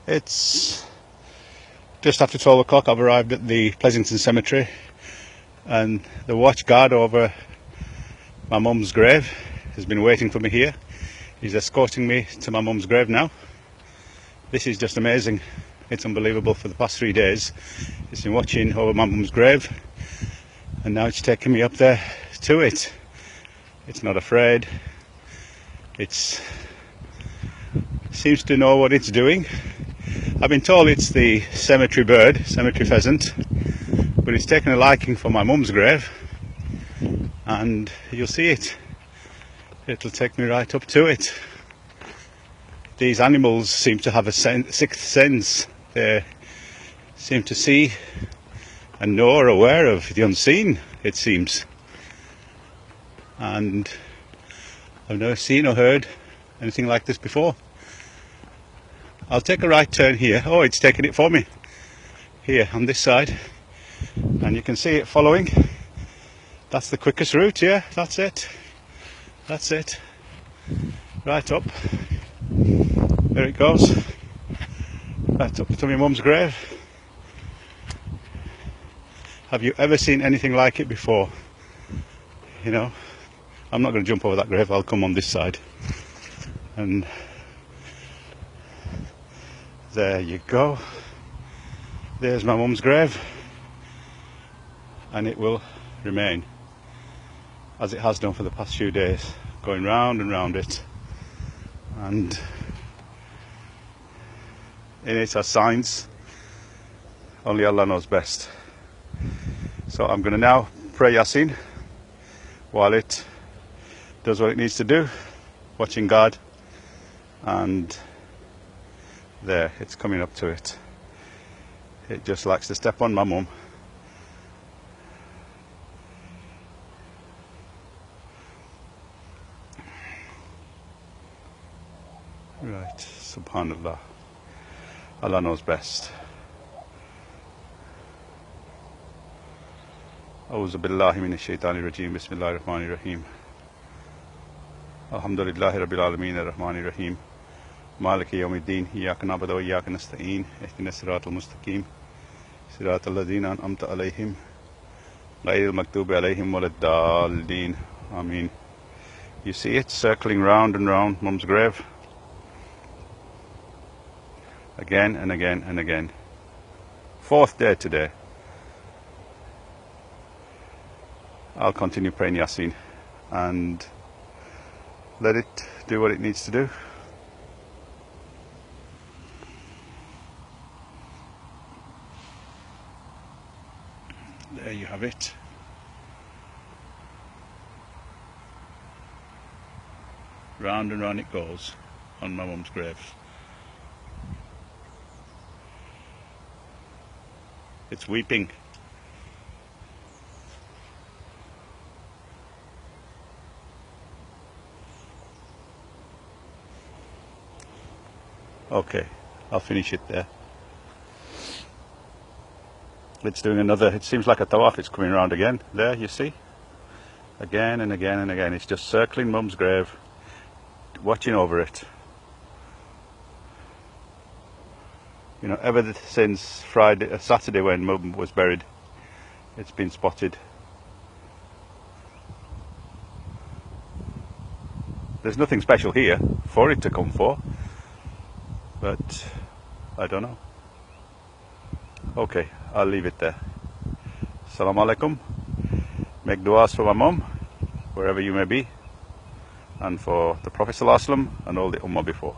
It's just after 12 o'clock. I've arrived at the Pleasington Cemetery, and the watch guard over my mum's grave has been waiting for me here. He's escorting me to my mum's grave now. This is just amazing. It's unbelievable. For the past 3 days he's been watching over my mum's grave, and now it's taking me up there to it. It's not afraid. It seems to know what it's doing. I've been told it's the cemetery bird, cemetery pheasant, but it's taken a liking for my mum's grave, and you'll see it. It'll take me right up to it. These animals seem to have a sixth sense. They seem to see and know or aware of the unseen, it seems. And I've never seen or heard anything like this before. I'll take a right turn here. Oh, it's taking it for me. Here, on this side. And you can see it following. That's the quickest route, yeah, that's it. That's it. Right up. There it goes. Right up to my mum's grave. Have you ever seen anything like it before? You know, I'm not going to jump over that grave. I'll come on this side. And there you go. There's my mum's grave, and it will remain as it has done for the past few days, going round and round it, and in it are signs. Only Allah knows best. So I'm going to now pray Yasin while it does what it needs to do, watching God, and there, it's coming up to it. It just likes to step on my mum. Right, subhanallah. Allah knows best. A'udhu billahi minash shaitani rajim. Bismillahir rahmanir rahim. Alhamdulillahi rabbil alameen ar-rahmanir rahim. Maliki yawmiddin. Iyyaka na'budu wa iyyaka nasta'in. Ihdinas siratal mustaqim. Siratal ladzina an'amta alayhim ghayril maghdubi alayhim waladdallin. Ameen. You see it circling round and round mum's grave, again and again and again. 4th day today. I'll continue praying Yasin and let it do what it needs to do. There you have it. Round and round it goes on my mum's grave. It's weeping. Okay, I'll finish it there. It's doing another, it seems like a tawaf. It's coming around again. There, you see? Again and again and again. It's just circling mum's grave, watching over it. You know, ever since Saturday when mum was buried, it's been spotted. There's nothing special here for it to come for, but I don't know. Okay, I'll leave it there. Assalamu alaikum. Make du'as for my mum, wherever you may be, and for the Prophet ﷺ and all the ummah before.